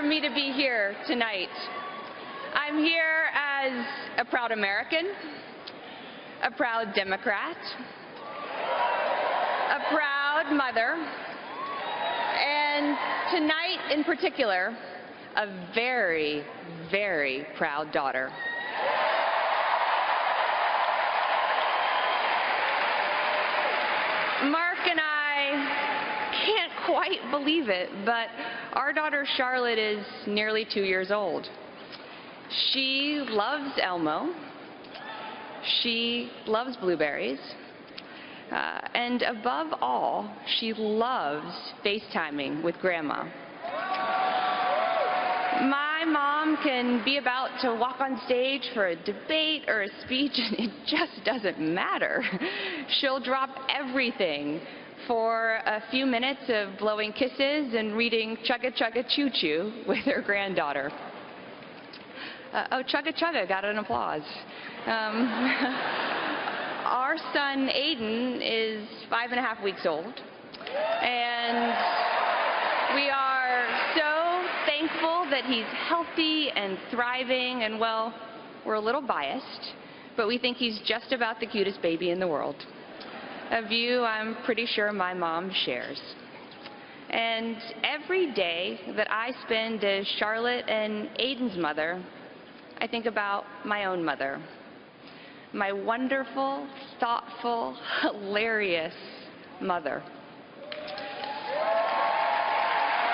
for me to be here tonight. I'm here as a proud American, a proud Democrat, a proud mother, and tonight in particular, a very, very proud daughter. Mark and I can't quite believe it, but our daughter Charlotte is nearly 2 years old. She loves Elmo. She loves blueberries. And above all, she loves FaceTiming with Grandma. My mom can be about to walk on stage for a debate or a speech, and it just doesn't matter. She'll drop everything for a few minutes of blowing kisses and reading Chugga Chugga Choo Choo with her granddaughter. Oh, Chugga Chugga got an applause. Our son Aiden is 5.5 weeks old, and we are so thankful that he's healthy and thriving, and well, we're a little biased, but we think he's just about the cutest baby in the world. A view I'm pretty sure my mom shares. And every day that I spend as Charlotte and Aiden's mother, I think about my own mother. My wonderful, thoughtful, hilarious mother.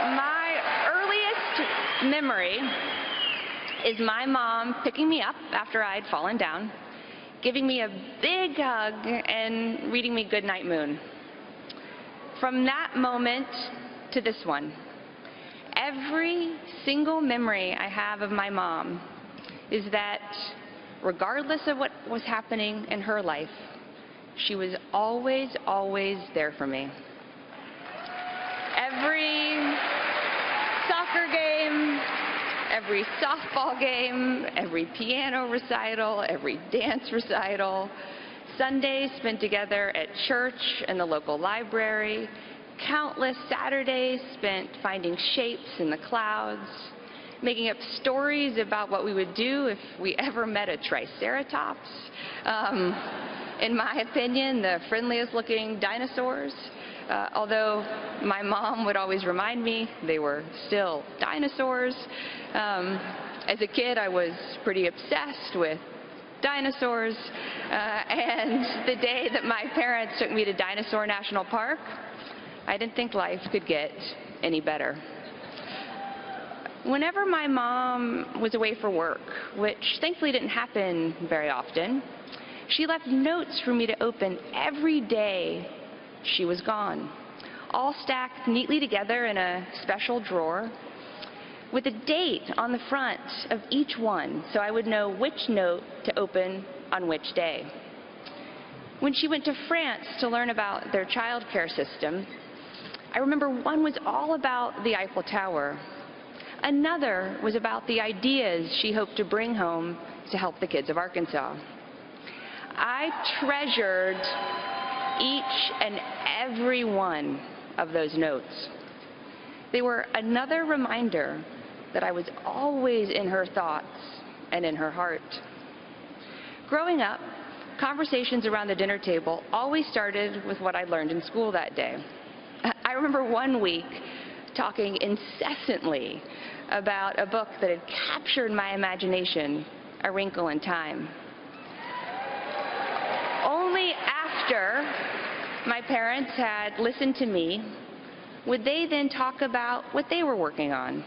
My earliest memory is my mom picking me up after I'd fallen down, giving me a big hug, and reading me Goodnight Moon. From that moment to this one, every single memory I have of my mom is that regardless of what was happening in her life, she was always, always there for me. Every soccer game, every softball game, every piano recital, every dance recital, Sundays spent together at church and the local library, countless Saturdays spent finding shapes in the clouds, making up stories about what we would do if we ever met a triceratops. In my opinion, the friendliest looking dinosaurs. Although my mom would always remind me they were still dinosaurs. As a kid, I was pretty obsessed with dinosaurs. And the day that my parents took me to Dinosaur National Park, I didn't think life could get any better. Whenever my mom was away for work, which thankfully didn't happen very often, she left notes for me to open every day she was gone, all stacked neatly together in a special drawer with a date on the front of each one so I would know which note to open on which day. When she went to France to learn about their child care system, I remember one was all about the Eiffel Tower. Another was about the ideas she hoped to bring home to help the kids of Arkansas. I treasured each and every one of those notes. They were another reminder that I was always in her thoughts and in her heart. Growing up, conversations around the dinner table always started with what I learned in school that day. I remember one week talking incessantly about a book that had captured my imagination, A Wrinkle in Time. Only after my parents had listened to me would they then talk about what they were working on: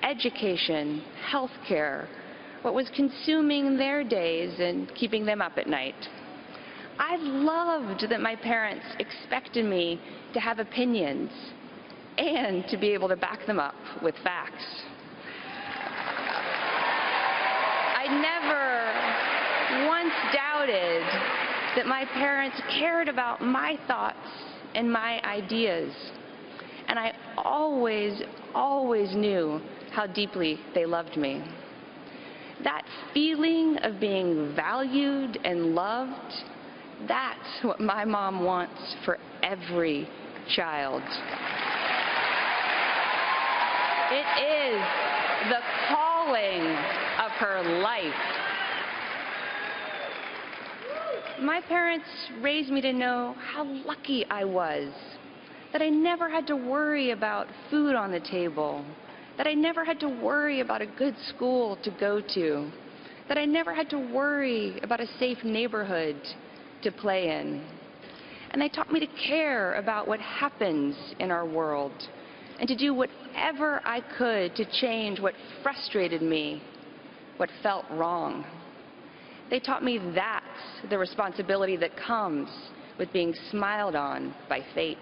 education, healthcare, what was consuming their days and keeping them up at night. I loved that my parents expected me to have opinions and to be able to back them up with facts. I never once doubted that my parents cared about my thoughts and my ideas. And I always, always knew how deeply they loved me. That feeling of being valued and loved, that's what my mom wants for every child. It is the calling of her life. My parents raised me to know how lucky I was, that I never had to worry about food on the table, that I never had to worry about a good school to go to, that I never had to worry about a safe neighborhood to play in. And they taught me to care about what happens in our world and to do whatever I could to change what frustrated me, what felt wrong. They taught me that's the responsibility that comes with being smiled on by fate.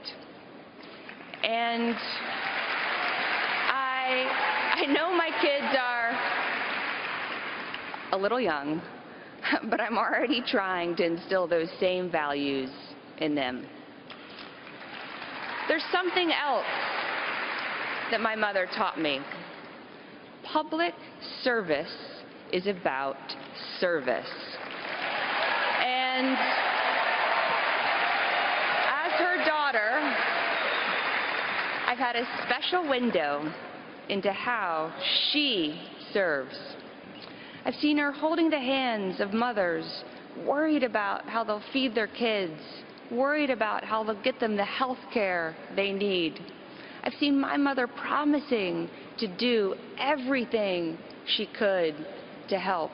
And I know my kids are a little young, but I'm already trying to instill those same values in them. There's something else that my mother taught me. Public service is about service. And as her daughter, I've had a special window into how she serves. I've seen her holding the hands of mothers, worried about how they'll feed their kids, worried about how they'll get them the health care they need. I've seen my mother promising to do everything she could to help.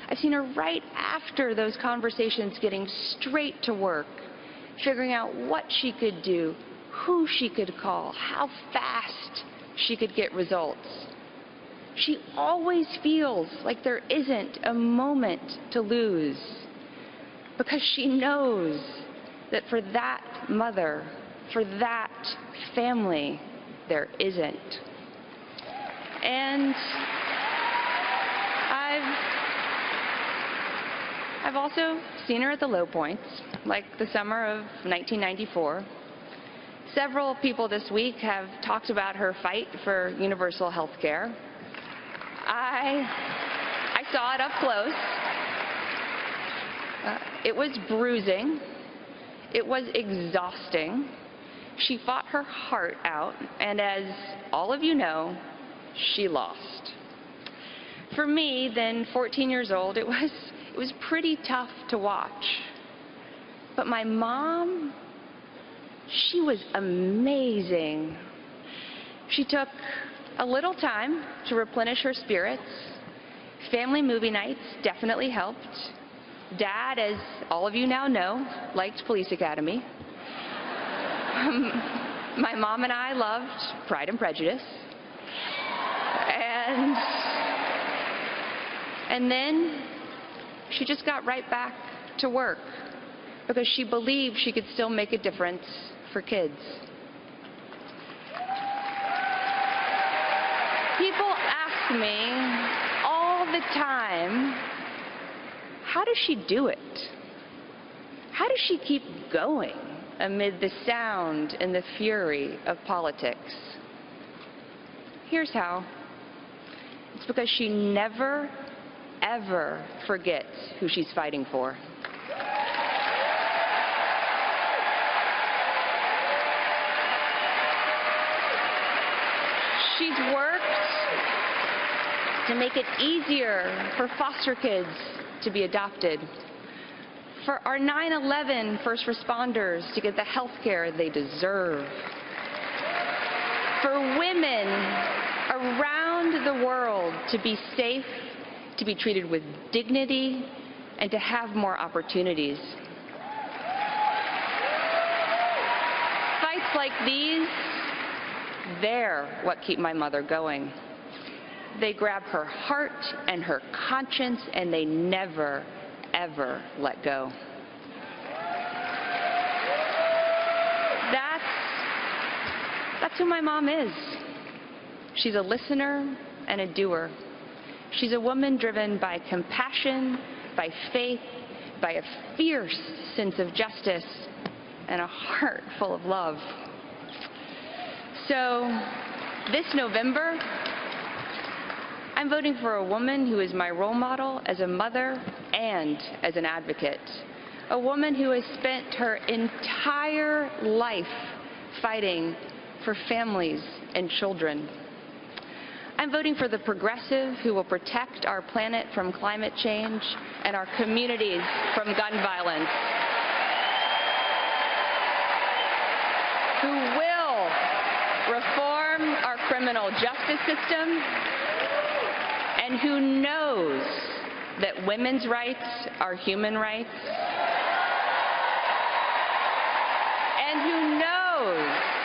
I've seen her right after those conversations getting straight to work, figuring out what she could do, who she could call, how fast she could get results. She always feels like there isn't a moment to lose because she knows that for that mother, for that family, there isn't. And I've also seen her at the low points, like the summer of 1994. Several people this week have talked about her fight for universal health care. I saw it up close. It was bruising. It was exhausting. She fought her heart out, and as all of you know, she lost. For me, then 14 years old, it was pretty tough to watch. But my mom, she was amazing. She took a little time to replenish her spirits. Family movie nights definitely helped. Dad, as all of you now know, liked Police Academy. My mom and I loved Pride and Prejudice. And then she just got right back to work because she believed she could still make a difference for kids. People ask me all the time, how does she do it? How does she keep going amid the sound and the fury of politics? Here's how. It's because she never, ever forgets who she's fighting for. She's worked to make it easier for foster kids to be adopted, for our 9/11 first responders to get the health care they deserve, for women around the world to be safe, to be treated with dignity, and to have more opportunities. Fights like these, they're what keep my mother going. They grab her heart and her conscience, and they never, ever let go. That's who my mom is. She's a listener and a doer. She's a woman driven by compassion, by faith, by a fierce sense of justice, and a heart full of love. So, this November, I'm voting for a woman who is my role model as a mother and as an advocate. A woman who has spent her entire life fighting for families and children. I'm voting for the progressive who will protect our planet from climate change and our communities from gun violence, who will reform our criminal justice system, and who knows that women's rights are human rights, and who knows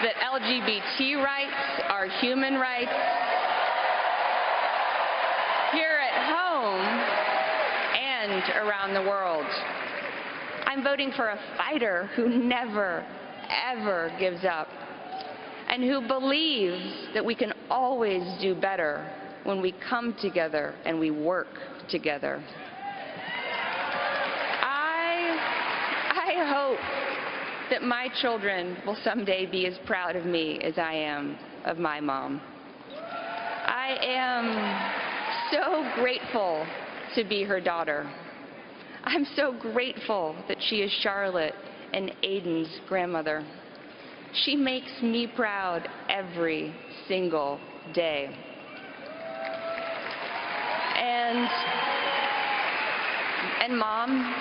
that LGBT rights are human rights here at home and around the world. I'm voting for a fighter who never, ever gives up, and who believes that we can always do better when we come together and we work together. I hope that my children will someday be as proud of me as I am of my mom. I am so grateful to be her daughter. I'm so grateful that she is Charlotte and Aiden's grandmother. She makes me proud every single day. And Mom,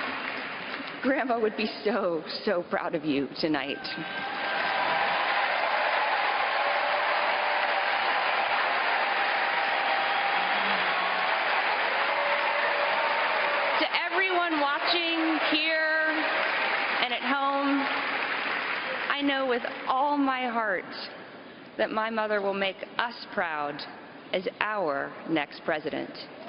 Grandma would be so, so proud of you tonight. To everyone watching here and at home, I know with all my heart that my mother will make us proud as our next president.